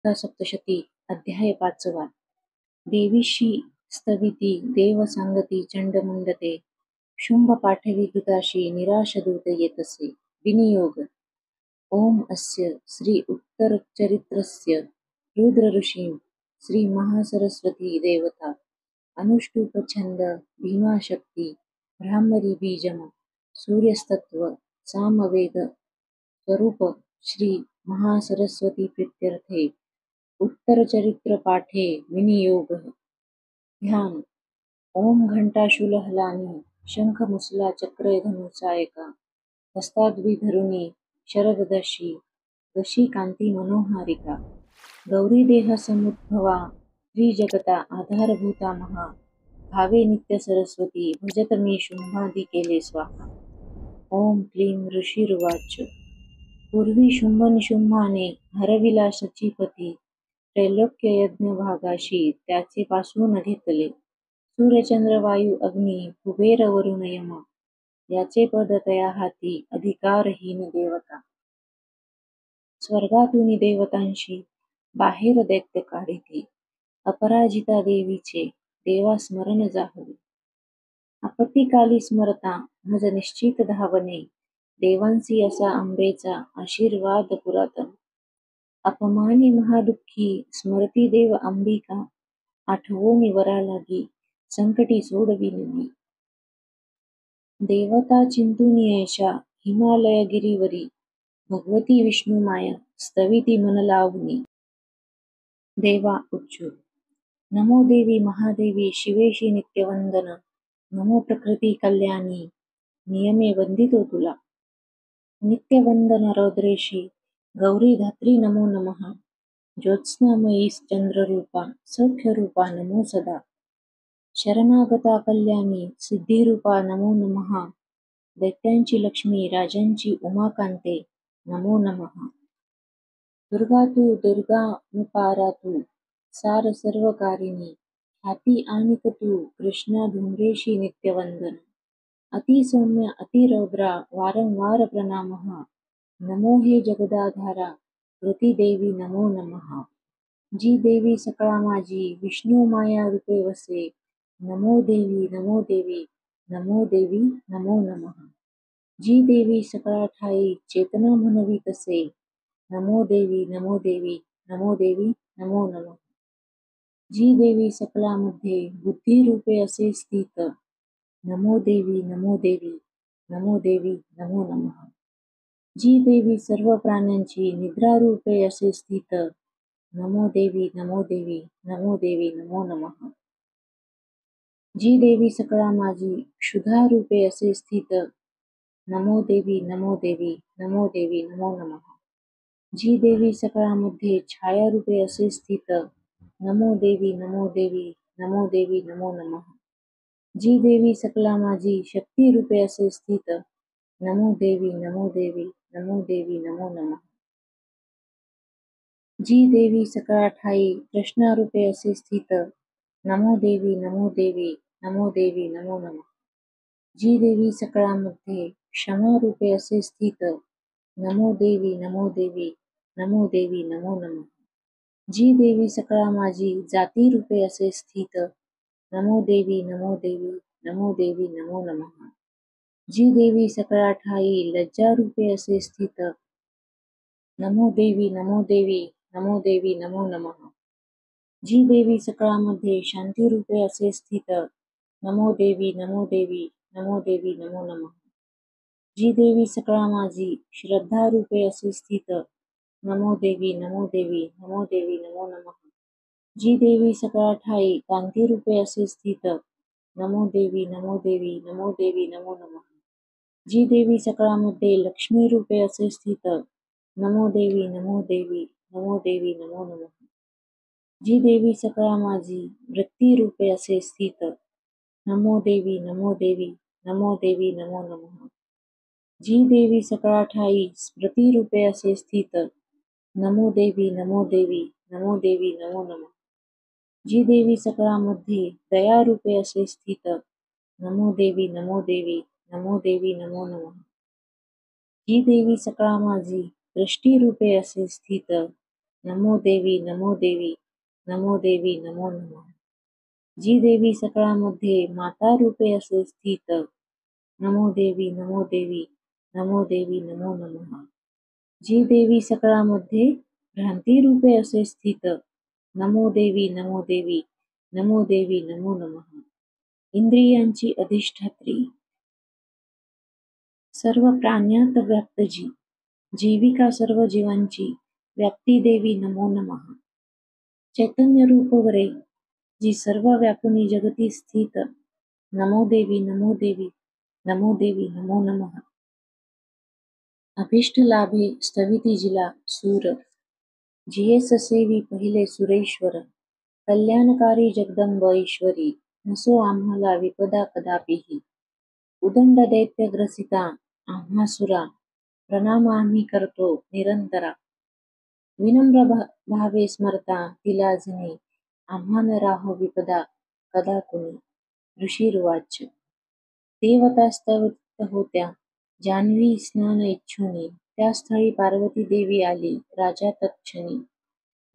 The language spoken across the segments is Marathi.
सप्तशती अध्याय 5. देवीशी स्तविती देव सांगती चंडमुंडते शुंभ पाठवी दूताशी निराश दूत येतसे. विनियोग. ओम अस्य श्री उत्तरचरित्रस्य रुद्र ऋषीं श्री महासरस्वती देवता अनुष्टुप छंद भीमाशक्ती ब्राह्मरी बीजम सूर्यस्तत्व सामवेद स्वरूप श्री महासरस्वती प्रीत्यर्थे उत्तरचरित्र पाठे विनियोग. ध्यान. ओम घंटाशूलहलानी शंख मुसला चक्र धनुसायका हस्ताद्विधरुणी शरददशी दशी कांती मनोहारिका गौरी देह समुद्भवा त्रिजगता आधारभूता महा भावे नित्य सरस्वती भजत मी शुंभादि केले स्वाहा. ओम क्लीं ऋषिरुवाच. पूर्वी शुंभाने हरविला शचीपती त्रैलोक्य यज्ञ भागाशी त्याचे पासून घेतले. सूर्यचंद्र वायू अग्नी कुबेर वरुण यम याचे पद तया हाती अधिकारहीन देवता. स्वर्गातून देवतांशी बाहेर दैत्य काढिती अपराजिता देवीचे देवा स्मरण जाहवे. आपत्तिकाली स्मरता मज निश्चित धावणे देवांसी असा अंबेचा आशीर्वाद पुरातन. अपमानी महादुःखी स्मरती देव अंबिका आठवोनी वरा लागी संकटी सोडविली. देवता चिंतुनी ऐशा हिमालय गिरीवरी भगवती विष्णू माया स्तविती मन लावणी. देवा उच्चुर. नमो देवी महादेवी शिवेशी नित्यवंदन नमो प्रकृती कल्याणी नियमे वंदितो तुला. नित्यवंदन रौद्रेशी गौरी धात्री नमो नमः ज्योत्स्नामयी चंद्ररूपा सौख्यरूपा नमो सदा. शरणागता कल्याणी सिद्धिरूपा नमो नमः दैत्यांची लक्ष्मी राजांची उमाकांते नमो नमः. दुर्गा तू दुर्गानुपारा तू सार सर्वकारिणी ख्याती आणिक तू कृष्णा धूम्रेशी नित्यवंदन. अति सौम्य अति रौद्रा वारंवार प्रणामः नमो हे जगदाधारा कृती देवी नमो नमः. जी देवी सकळा माझी विष्णू माया रूपे वसे नमो देवी नमो देवी नमो देवी नमो नमः. जी देवी सकळा ठाई चेतना म्हणवी तसे नमो देवी नमो देवी नमो देवी नमो नमः. जी देवी सकळामध्ये बुद्धी रूपे असे स्थित नमो देवी नमो देवी नमो देवी नमो नमः. जी देवी सर्व प्राण्यांची निद्रा रूपे असे स्थित नमो देवी नमो देवी नमो देवी नमो नमः. जी देवी सकळा माझी क्षुधा रूपे असे स्थित नमो देवी नमो देवी नमो देवी नमो नमः. जी देवी सकळामध्ये छाया रूपे असे स्थित नमो देवी नमो देवी नमो देवी नमो नमः. जी देवी सकला माझी शक्ती रूपे असे स्थित नमो देवी नमो देवी नमो देवी नमो नमः. जी देवी सकळा ठाई कृष्णा रूपे असे स्थित नमो देवी नमो देवी नमो देवी नमो नमः. जी देवी सकळामध्ये क्षमा रूपे असे स्थित नमो देवी नमो देवी नमो देवी नमो नमः. जी देवी सकळा माझी जाती रूपे असे स्थित नमो देवी नमो देवी नमो देवी नमो नमः. जी देवी सकळा ठाई लज्जा रूपे असे स्थित नमो देवी नमो देवी नमो देवी नमो नमः. जी देवी सकळामध्ये शांती रूपे असे स्थित नमो देवी नमो देवी नमो देवी नमो नमः. जी देवी सकळा माझी श्रद्धा रूपे असे स्थित नमो देवी नमो देवी नमो देवी नमो नमः. जी देवी सकळा ठाई कांती रूपे असे स्थित नमो देवी नमो देवी नमो देवी नमो नमः. जी देवी सकळामध्ये लक्ष्मी रूपे असे स्थित नमो देवी नमो देवी नमो देवी नमो नमः. जी देवी सकळा माझी वृत्ती रूपे असे स्थित नमो देवी नमो देवी नमो देवी नमो नमः. जी देवी सकळा ठाई स्मृती रूपे असे स्थित नमो देवी नमो देवी नमो देवी नमो नमः. जी देवी सकळामध्ये दया रूपे असे स्थित नमो देवी नमो देवी नमो देवी नमो नमः. जी देवी सकळा माझी दृष्टी रूपे असे स्थित नमो देवी नमो देवी नमो देवी नमो नमः. जी देवी सकळामध्ये माता रूपे असे स्थित, नमो देवी नमो देवी नमो देवी नमो नमः. जी देवी सकळामध्ये भ्रांती रूपे असे स्थित, नमो देवी नमो देवी नमो देवी नमो नमः. इंद्रियांची अधिष्ठात्री, सर्व प्राण्यात व्याप्त जी, जीविका सर्व जीवांची व्याप्ती देवी नमो नमः. चैतन्य रूप वरे जी सर्व व्यापुनी जगती स्थित, नमो देवी नमो देवी नमो देवी नमो नमः. अभिष्ट लाभे स्तविती जिला सूर, जिये ससेवी पहिले सुरेश्वर. कल्याणकारी जगदंब ईश्वरी, नसो आम्हाला विपदा कदापिही. उदंड दैत्य ग्रसिता आम्हासुरा, प्रणाम आम्ही करतो निरंतरा. विनम्र भावे स्मरता तिला जनी, आम्हा न राहो विपदा कदा कुणी. ऋषीरुवाच. देवता स्तवित होत्या जान्हवी स्नान इच्छुनी, त्या स्थळी पार्वती देवी आली राजा तत्क्षणी.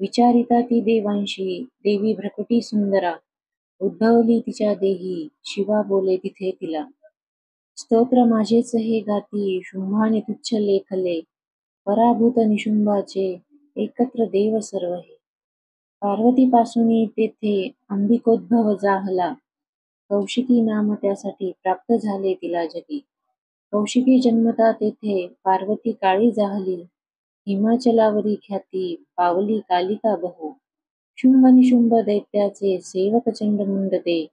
विचारिता ती देवांशी देवी भ्रकुटी सुंदरा, उद्भवली तिच्या देही शिवा बोले तिथे तिला. स्तोत्र माझेच हे गाती शुंभाने तुच्छ लेखले, पराभूत निशुंभाचे एकत्र देव सर्व हे. पार्वतीपासून तेथे अंबिकोद्भव जाहला, कौशिकी नाम त्यासाठी प्राप्त झाले तिला जगी. कौशिकी जन्मता तेथे पार्वती काळी जाहली, हिमाचलावरी ख्याती पावली कालिका बहु. शुंभ निशुंभ दैत्याचे सेवक चंडमुंड ते,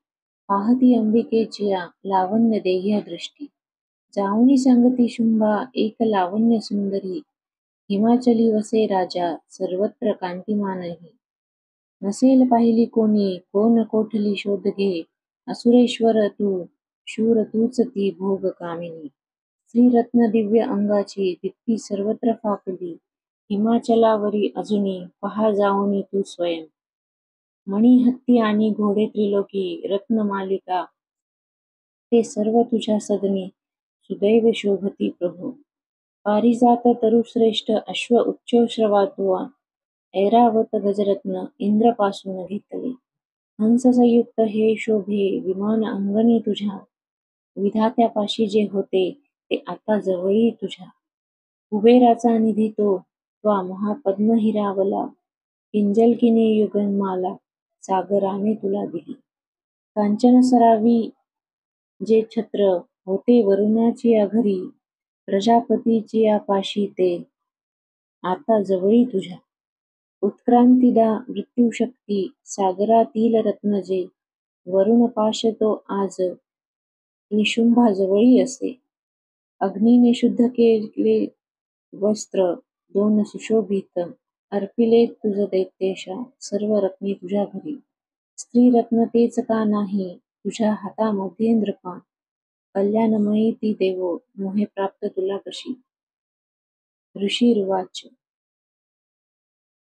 पाहती अंबिकेचिया लावण्य देह्य दृष्टी. जाऊनी सांगती शुंभा एक लावण्य सुंदरी, हिमाचली वसे राजा सर्वत्र कांतिमानही. नसेल पाहिली कोणी कोण कोठली शोध घे, असुरेश्वर तू शूर तूच ती भोग कामिनी. श्रीरत्न दिव्य अंगाची दीप्ती सर्वत्र फाकली, हिमाचलावरी अजुनी पहा जाऊनी तू स्वयं. मणी हत्ती आणि घोडे त्रिलोकी रत्नमालिका, ते सर्व तुझ्या सदनी सुदैव शोभती प्रभो. पारिजात तरुश्रेष्ठ अश्व उच्चश्रवा, ऐरावत गजरत्न इंद्रपासून घेतले. हंस संयुक्त हे शोभे विमान अंगणी तुझ्या, विधात्यापाशी जे होते ते आता जवळी तुझ्या. कुबेराचा निधी तो त्वा महापद्म हिरावला, किंजलकिनी युगमाला सागराने तुला दिली. कांचन सरावी जे छत्र होते वरुणाची घरी, प्रजापतीची पाशी ते आता जवळी तुझ्या. उत्क्रांतीदा मृत्यूशक्ती सागरातील रत्न जे, वरुण पाश तो आज निशुंभाजवळी असे. अग्नीने शुद्ध केले वस्त्र दोन सुशोभित, अर्पिले तुझ दैत्येशा सर्व रत्ने तुझ्या घरी. स्त्री रत्न तेच का नाही तुझ्या हातामध्ये नृपा, कल्याणमयी ती देवो मोहे प्राप्त तुला कशी. ऋषीरुवाच.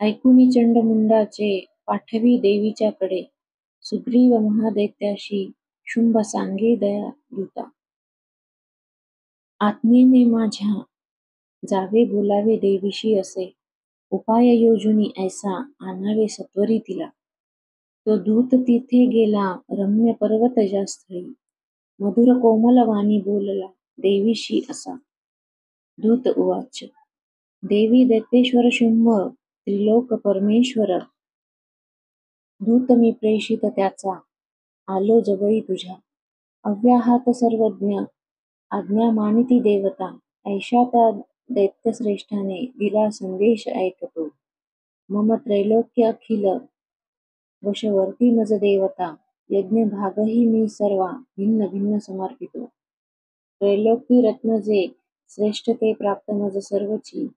ऐकुनी चंडमुंडाचे पाठवी देवीच्याकडे, सुग्रीव महादैत्याशी शुंभ सांगे दया दूता. आज्ञेने माझ्या जावे बोलावे देवीशी असे, उपाय योजुनी ऐसा आणावे सत्वरी तिला. तो दूत तिथे गेला रम्य पर्वत ज्या स्थळी, मधुर कोमल वाणी बोलला देवीशी असा. दूत उवाच. देवी दैत्येश्वर शुंभ त्रिलोक परमेश्वर, दूत मी प्रेषित त्याचा आलो जवळी तुझ्या. अव्याहात सर्वज्ञ आज्ञा मानिती देवता, ऐशा त्या दैत्यश्रेष्ठाने दिला संदेश ऐकतो. मम त्रैलोक्य अखिल वशवर्ती मज देवता, यज्ञ भागही मी सर्वा भिन्न भिन्न समर्पितो. त्रैलोकी रत्न जे श्रेष्ठ ते प्राप्त मज सर्वची,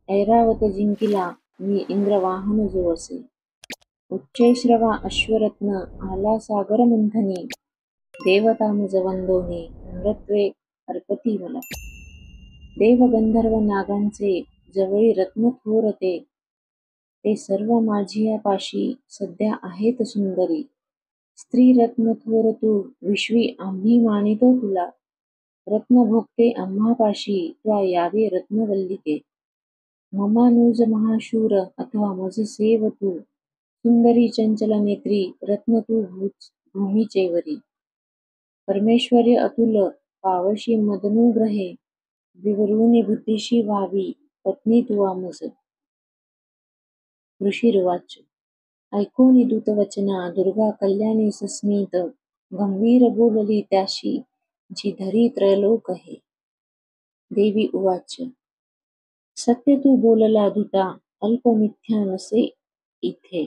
ऐरावत जिंकिला मी इंद्रवाहन जो असे. उच्चैश्रवा अश्वरत्न आला सागर मंथनी, देवता मज वंदोनी नम्रत्वे अर्पती मला. देव गंधर्व नागांचे जवळी रत्न थोर ते सर्व माझिया पाशी सध्या आहेत सुंदरी. स्त्री रत्न थोर तू विश्वी आम्ही मानितो तुला, रत्न भोगते आम्हापाशी त्वा यावे रत्नवल्लिके. ममानुज महाशूर अथवा मज सेव तू, सुंदरी चंचल नेत्री रत्न तू भूमीचेवरी. परमेश्वर्य अतुल पावशी मदनुग्रहे, विवरूनी बुद्धीशी व्हावी पत्नी तुवा मज. ऋषिर्वाच. ऐकोनी दूतवचना दुर्गा कल्याणी सस्मित, गंभीर बोलली त्याशी जी धरी त्रैलोक हे. देवी उवाच. सत्य तू बोलला दूता, अल्प मिथ्या नसे इथे.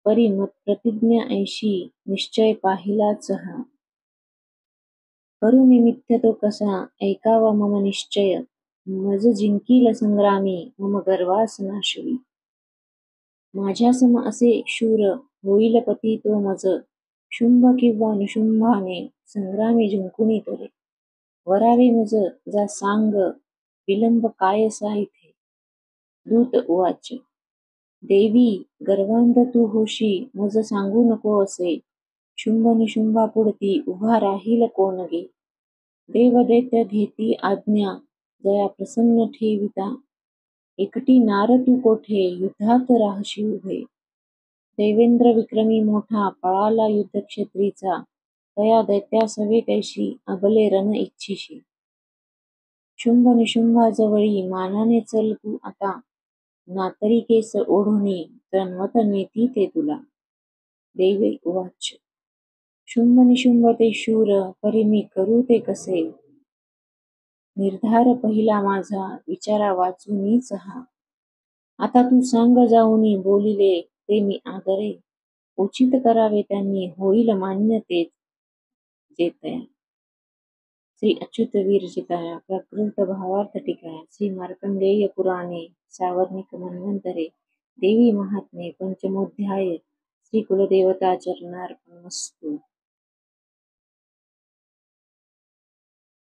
परी मत प्रतिज्ञा ऐशी, निश्चय पाहिलाच हा. करू निमित्त तो कसा, ऐकावा मम निश्चय. मज जिंकील संग्रामी, मम गर्वास नाशवी. माझ्यासम असे शूर, होईल पती तो मज. शुंभ किंवा निशुंभाने, संग्रामी जिंकुनी तोरे. वरावे मज जा सांग, विलंब कायसा इथे. दूत उवाच. देवी गर्वांध तू होशी, मज सांगू नको असे. शुंभ निशुंभापुढती उभा राहील कोण गे. देव दैत्य घेती आज्ञा, जया प्रसन्न ठेविता. एकटी नार तू कोठे, युद्धात राहशी उभे. देवेंद्र विक्रमी मोठा, पळाला युद्धक्षेत्रीचा. तया दैत्यासवे कैशी, अबले रण इच्छिशी. शुंभ निशुंभाजवळी मानाने चल तू आता. नातरी केस ओढुनी, तन्वत नेती ते तुला. देवी उवाच. शुंभ निशुंभ ते शूर, परी मी करू ते कसे. निर्धार पहिला माझा, विचारा वाचूनीच हा. आता तू सांग जाऊनी, बोलिले ते मी आदरे. उचित करावे त्यांनी, होईल मान्य तेच जेतया. श्री अच्युत विरचिताया प्राकृत भावार्थ टीकाया श्री मार्कंडेय पुराणे सावर्णिक मन्वंतरे देवी महात्म्ये पंचमोध्याय. श्री कुलदेवता चरणार्पणमस्तु.